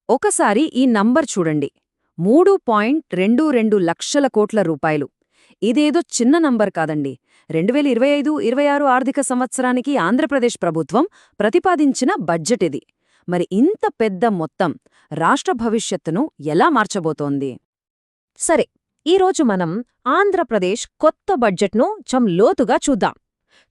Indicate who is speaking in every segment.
Speaker 1: ఒకసారి ఈ నంబర్ చూడండి. 3.22 లక్షల కోట్ల రూపాయలు. ఇదేదో చిన్న నంబర్ కాదండి. 2025-26 ఆర్థిక సంవత్సరానికి ఆంధ్రప్రదేశ్ ప్రభుత్వం ప్రతిపాదించిన బడ్జెట్ ఇది. మరి ఇంత పెద్ద మొత్తం రాష్ట్ర భవిష్యత్తును ఎలా మార్చబోతోంది?
Speaker 2: సరే, ఈరోజు మనం ఆంధ్రప్రదేశ్ కొత్త బడ్జెట్ను లోతుగా చూద్దాం.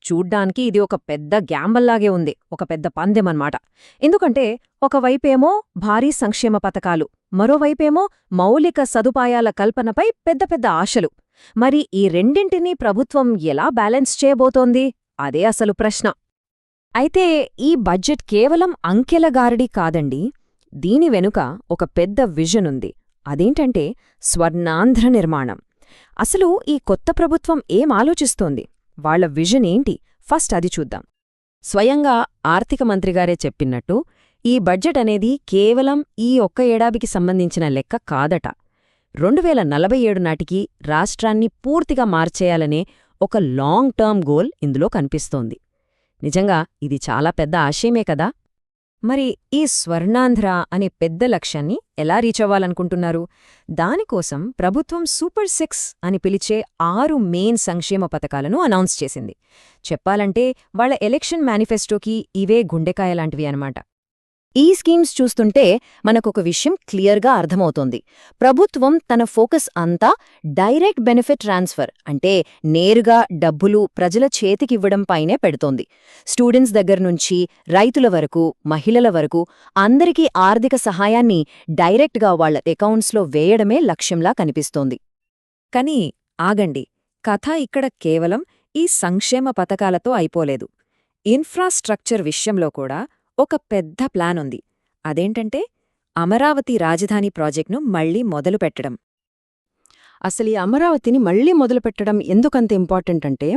Speaker 2: చూడ్డానికి ఇది ఒక పెద్ద గ్యాంబల్లాగే ఉంది, ఒక పెద్ద పందెమన్నమాట. ఎందుకంటే ఒకవైపేమో భారీ సంక్షేమ పథకాలు, మరోవైపేమో మౌలిక సదుపాయాల కల్పనపై పెద్ద పెద్ద ఆశలు. మరి ఈ రెండింటినీ ప్రభుత్వం ఎలా బ్యాలెన్స్ చేయబోతోంది? అదే అసలు ప్రశ్న. అయితే ఈ బడ్జెట్ కేవలం అంకెల గారడీ కాదండి. దీని వెనుక ఒక పెద్ద విజన్ ఉంది. అదేంటంటే స్వర్ణాంధ్ర నిర్మాణం. అసలు ఈ కొత్త ప్రభుత్వం ఏం ఆలోచిస్తోంది? వాళ్ల విజన్ ఏంటి? ఫస్ట్ అది చూద్దాం. స్వయంగా ఆర్థిక మంత్రిగారే చెప్పినట్టు ఈ బడ్జెట్ అనేది కేవలం ఈ ఒక్క ఏడాదికి సంబంధించిన లెక్క కాదట. 2047 నాటికి రాష్ట్రాన్ని పూర్తిగా మార్చేయాలనే ఒక లాంగ్ టర్మ్ గోల్ ఇందులో కనిపిస్తోంది. నిజంగా ఇది చాలా పెద్ద ఆశయమే కదా. మరి ఈ స్వర్ణాంధ్ర అనే పెద్ద లక్ష్యాన్ని ఎలా రీచ్ అవ్వాలనుకుంటున్నారు? దానికోసం ప్రభుత్వం సూపర్ 6 అని పిలిచే 6 మెయిన్ సంక్షేమ పథకాలను అనౌన్స్ చేసింది. చెప్పాలంటే వాళ్ల ఎలక్షన్ మేనిఫెస్టోకి ఇవే గుండెకాయలాంటివి అన్నమాట. ఈ స్కీమ్స్ చూస్తుంటే మనకొక విషయం క్లియర్గా అర్థమవుతోంది. ప్రభుత్వం తన ఫోకస్ అంతా డైరెక్ట్ బెనిఫిట్ ట్రాన్స్ఫర్, అంటే నేరుగా డబ్బులు ప్రజల చేతికివ్వడం పైనే పెడుతోంది. స్టూడెంట్స్ దగ్గర్నుంచి రైతుల వరకు, మహిళల వరకు అందరికీ ఆర్థిక సహాయాన్ని డైరెక్ట్గా వాళ్ల అకౌంట్స్లో వేయడమే లక్ష్యంలా కనిపిస్తోంది. కానీ ఆగండి, కథ ఇక్కడ కేవలం ఈ సంక్షేమ పథకాలతో అయిపోలేదు. ఇన్ఫ్రాస్ట్రక్చర్ విషయంలో కూడా ఒక పెద్ద ప్లాన్ ఉంది. అదేంటంటే అమరావతి రాజధాని ప్రాజెక్టును మళ్లీ మొదలుపెట్టడం.
Speaker 1: అసలు ఈ అమరావతిని మళ్లీ మొదలుపెట్టడం ఎందుకంత ఇంపార్టెంట్ అంటే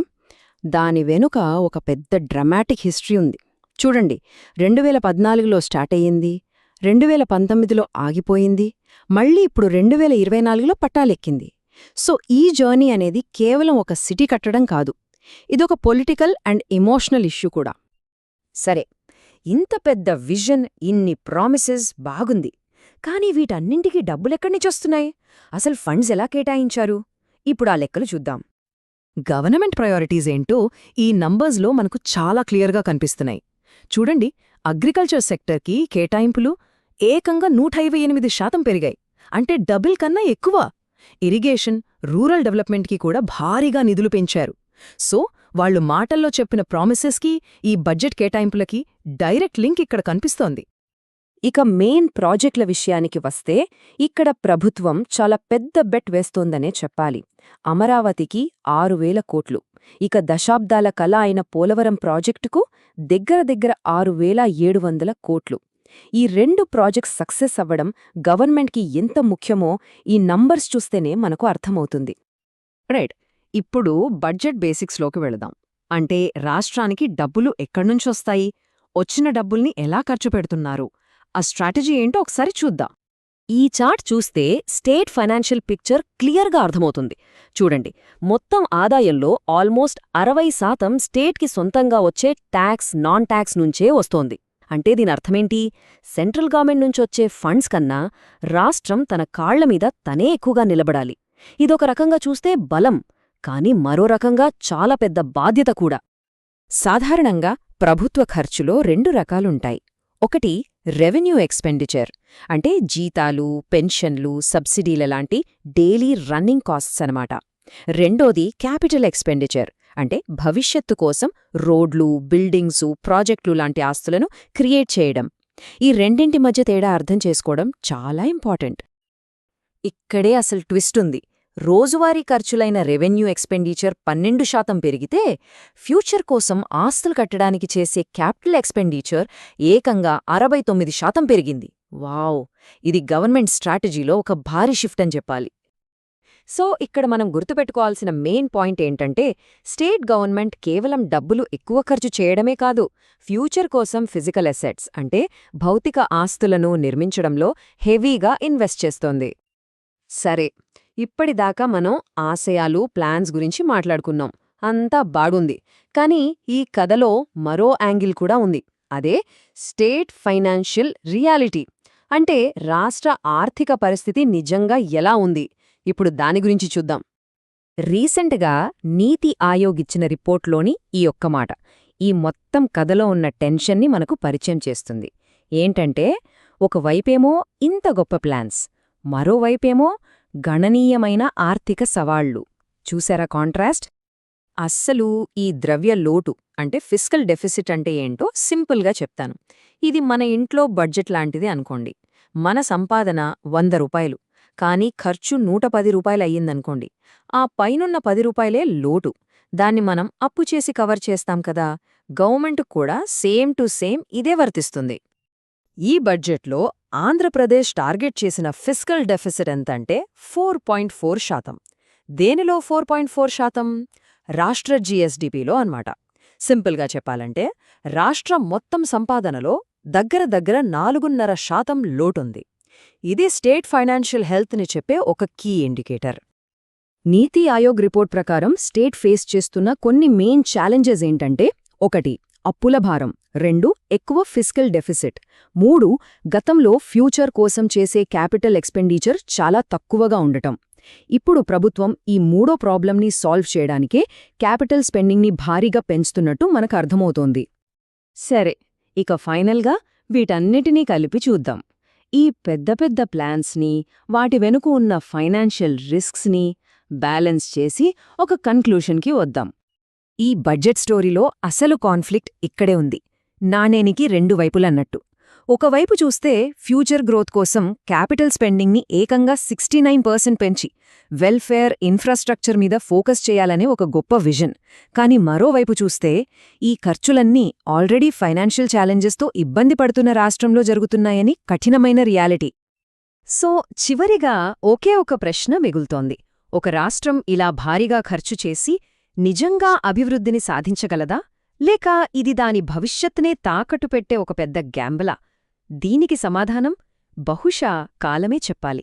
Speaker 1: దాని వెనుక ఒక పెద్ద డ్రమాటిక్ హిస్టరీ ఉంది. చూడండి, 2014లో స్టార్ట్ అయ్యింది, 2019లో ఆగిపోయింది, మళ్లీ ఇప్పుడు 2024లో పట్టాలెక్కింది. సో ఈ జర్నీ అనేది కేవలం ఒక సిటీ కట్టడం కాదు, ఇదొక పొలిటికల్ అండ్ ఎమోషనల్ ఇష్యూ కూడా.
Speaker 2: సరే, ఇంత పెద్ద విజన్, ఇన్ని ప్రామిసెస్ బాగుంది. కానీ వీటన్నింటికీ డబ్బులెక్కడ్నించొస్తున్నాయి? అసలు ఫండ్స్ ఎలా కేటాయించారు? ఇప్పుడు ఆ లెక్కలు చూద్దాం.
Speaker 1: గవర్నమెంట్ ప్రయారిటీస్ ఏంటో ఈ నంబర్స్లో మనకు చాలా క్లియర్గా కనిపిస్తున్నాయి. చూడండి, అగ్రికల్చర్ సెక్టర్కి కేటాయింపులు ఏకంగా 158% పెరిగాయి, అంటే డబుల్ కన్నా ఎక్కువ. ఇరిగేషన్, రూరల్ డెవలప్మెంట్కి కూడా భారీగా నిధులు పెంచారు. సో వాళ్లు మాటల్లో చెప్పిన ప్రామిసెస్కి ఈ బడ్జెట్ కేటాయింపులకి డైరెక్ట్ లింక్ ఇక్కడ కనిపిస్తోంది.
Speaker 2: ఇక మెయిన్ ప్రాజెక్టుల విషయానికి వస్తే ఇక్కడ ప్రభుత్వం చాలా పెద్ద బెట్ వేస్తోందనే చెప్పాలి. అమరావతికి 6,000 కోట్లు, ఇక దశాబ్దాల కల అయిన పోలవరం ప్రాజెక్టుకు దగ్గర 6,700 కోట్లు. ఈ 2 ప్రాజెక్ట్స్ సక్సెస్ అవ్వడం గవర్నమెంట్కి ఎంత ముఖ్యమో ఈ నంబర్స్ చూస్తేనే మనకు అర్థమవుతుంది.
Speaker 1: రైట్, ఇప్పుడు బడ్జెట్ బేసిక్స్లోకి వెళదాం. అంటే రాష్ట్రానికి డబ్బులు ఎక్కడ్నుంచొస్తాయి, వచ్చిన డబ్బుల్ని ఎలా ఖర్చు పెడుతున్నారు, ఆ స్ట్రాటజీ ఏంటో ఒకసారి చూద్దాం.
Speaker 2: ఈ చార్ట్ చూస్తే స్టేట్ ఫైనాన్షియల్ పిక్చర్ క్లియర్గా అర్థమవుతుంది. చూడండి, మొత్తం ఆదాయంలో ఆల్మోస్ట్ 60% స్టేట్కి సొంతంగా వచ్చే ట్యాక్స్, నాన్ ట్యాక్స్ నుంచే వస్తోంది. అంటే దీనర్థమేంటి? సెంట్రల్ గవర్నమెంట్ నుంచొచ్చే ఫండ్స్ కన్నా రాష్ట్రం తన కాళ్లమీద తనే ఎక్కువగా నిలబడాలి. ఇదొక రకంగా చూస్తే బలం, కానీ మరో రకంగా చాలా పెద్ద బాధ్యత కూడా. సాధారణంగా ప్రభుత్వ ఖర్చులో 2 రకాలుంటాయి. ఒకటి రెవెన్యూ ఎక్స్పెండిచర్, అంటే జీతాలు, పెన్షన్లు, సబ్సిడీలలాంటి డైలీ రన్నింగ్ కాస్ట్స్ అనమాట. రెండోది క్యాపిటల్ ఎక్స్పెండిచర్, అంటే భవిష్యత్తు కోసం రోడ్లు, బిల్డింగ్సు, ప్రాజెక్టులు లాంటి ఆస్తులను క్రియేట్ చేయడం. ఈ రెండింటి మధ్య తేడా అర్థం చేసుకోవడం చాలా ఇంపార్టెంట్. ఇక్కడే అసలు ట్విస్ట్ ఉంది. రోజువారీ ఖర్చులైన రెవెన్యూ ఎక్స్పెండిచర్ 12% పెరిగితే ఫ్యూచర్ కోసం ఆస్తులు కట్టడానికి చేసే క్యాపిటల్ ఎక్స్పెండిచర్ ఏకంగా 69% పెరిగింది. వావ్! ఇది గవర్నమెంట్ స్ట్రాటజీలో ఒక భారీ షిఫ్ట్ అని చెప్పాలి. సో ఇక్కడ మనం గుర్తుపెట్టుకోవాల్సిన మెయిన్ పాయింట్ ఏంటంటే స్టేట్ గవర్నమెంట్ కేవలం డబ్బులు ఎక్కువ ఖర్చు చేయడమే కాదు, ఫ్యూచర్ కోసం ఫిజికల్ అసెట్స్, అంటే భౌతిక ఆస్తులను నిర్మించడంలో హెవీగా ఇన్వెస్ట్ చేస్తోంది. సరే, ఇప్పటిదాకా మనం ఆశయాలు, ప్లాన్స్ గురించి మాట్లాడుకున్నాం. అంతా బాగుంది. కానీ ఈ కథలో మరో యాంగిల్ కూడా ఉంది. అదే స్టేట్ ఫైనాన్షియల్ రియాలిటీ. అంటే రాష్ట్ర ఆర్థిక పరిస్థితి నిజంగా ఎలా ఉంది ఇప్పుడు దాని గురించి చూద్దాం. రీసెంట్గా నీతి ఆయోగ్ ఇచ్చిన రిపోర్ట్లోని ఈ ఒక్క మాట ఈ మొత్తం కథలో ఉన్న టెన్షన్ని మనకు పరిచయం చేస్తుంది. ఏంటంటే ఒకవైపేమో ఇంత గొప్ప ప్లాన్స్, మరోవైపేమో గణనీయమైన ఆర్థిక సవాళ్లు. చూసారా కాంట్రాస్ట్? అస్సలు ఈ ద్రవ్య లోటు అంటే ఫిస్కల్ డెఫిసిట్ అంటే ఏంటో సింపుల్గా చెప్తాను. ఇది మన ఇంట్లో బడ్జెట్ లాంటిది అనుకోండి. మన సంపాదన 100 రూపాయలు, కానీ ఖర్చు 110 రూపాయలు అయ్యిందనుకోండి. ఆ పైనున్న 10 రూపాయలే లోటు. దాన్ని మనం అప్పు చేసి కవర్ చేస్తాం కదా. గవర్నమెంట్కు కూడా సేమ్ టు సేమ్ ఇదే వర్తిస్తుంది. ఈ బడ్జెట్లో ఆంధ్రప్రదేశ్ టార్గెట్ చేసిన ఫిస్కల్ డెఫిసిట్ ఎంతంటే 4.4%. దేనిలో 4.4%? రాష్ట్ర జీఎస్డీపీలో అన్నమాట. సింపుల్గా చెప్పాలంటే రాష్ట్రం మొత్తం సంపాదనలో దగ్గర 4.5% లోటుంది. ఇది స్టేట్ ఫైనాన్షియల్ హెల్త్ని చెప్పే ఒక కీ ఇండికేటర్. నీతి ఆయోగ్ రిపోర్ట్ ప్రకారం స్టేట్ ఫేస్ చేస్తున్న కొన్ని మెయిన్ ఛాలెంజెస్ ఏంటంటే 1. అప్పుల భారం, 2. ఎక్కువ ఫిస్కల్ డెఫిసిట్, 3. గతంలో ఫ్యూచర్ కోసం చేసే క్యాపిటల్ ఎక్స్పెండిచర్ చాలా తక్కువగా ఉండటం. ఇప్పుడు ప్రభుత్వం ఈ మూడో ప్రాబ్లంని సాల్వ్ చేయడానికే క్యాపిటల్ స్పెండింగ్ని భారీగా పెంచుతున్నట్టు మనకు అర్థమవుతోంది. సరే, ఇక ఫైనల్గా వీటన్నిటినీ కలిపి చూద్దాం. ఈ పెద్ద పెద్ద ప్లాన్స్ని, వాటి వెనుక ఉన్న ఫైనాన్షియల్ రిస్క్స్ని బ్యాలెన్స్ చేసి ఒక కన్క్లూషన్కి వద్దాం. ఈ బడ్జెట్ స్టోరీలో అసలు కాన్ఫ్లిక్ట్ ఇక్కడే ఉంది. నాణేనికి 2 వైపులన్నట్టు. ఒకవైపు చూస్తే ఫ్యూచర్ గ్రోత్ కోసం క్యాపిటల్ స్పెండింగ్ని ఏకంగా 69% పెంచి వెల్ఫేర్, ఇన్ఫ్రాస్ట్రక్చర్ మీద ఫోకస్ చేయాలనే ఒక గొప్ప విజన్. కానీ మరోవైపు చూస్తే ఈ ఖర్చులన్నీ ఆల్రెడీ ఫైనాన్షియల్ ఛాలెంజెస్తో ఇబ్బంది పడుతున్న రాష్ట్రంలో జరుగుతున్నాయని కఠినమైన రియాలిటీ. సో చివరిగా ఒకే ఒక ప్రశ్న మిగులుతోంది. ఒక రాష్ట్రం ఇలా భారీగా ఖర్చు చేసి నిజంగా అభివృద్ధిని సాధించగలదా? లేక ఇది దాని భవిష్యత్తునే తాకట్టు పెట్టే ఒక పెద్ద గ్యాంబలా? దీనికి సమాధానం బహుశా కాలమే చెప్పాలి.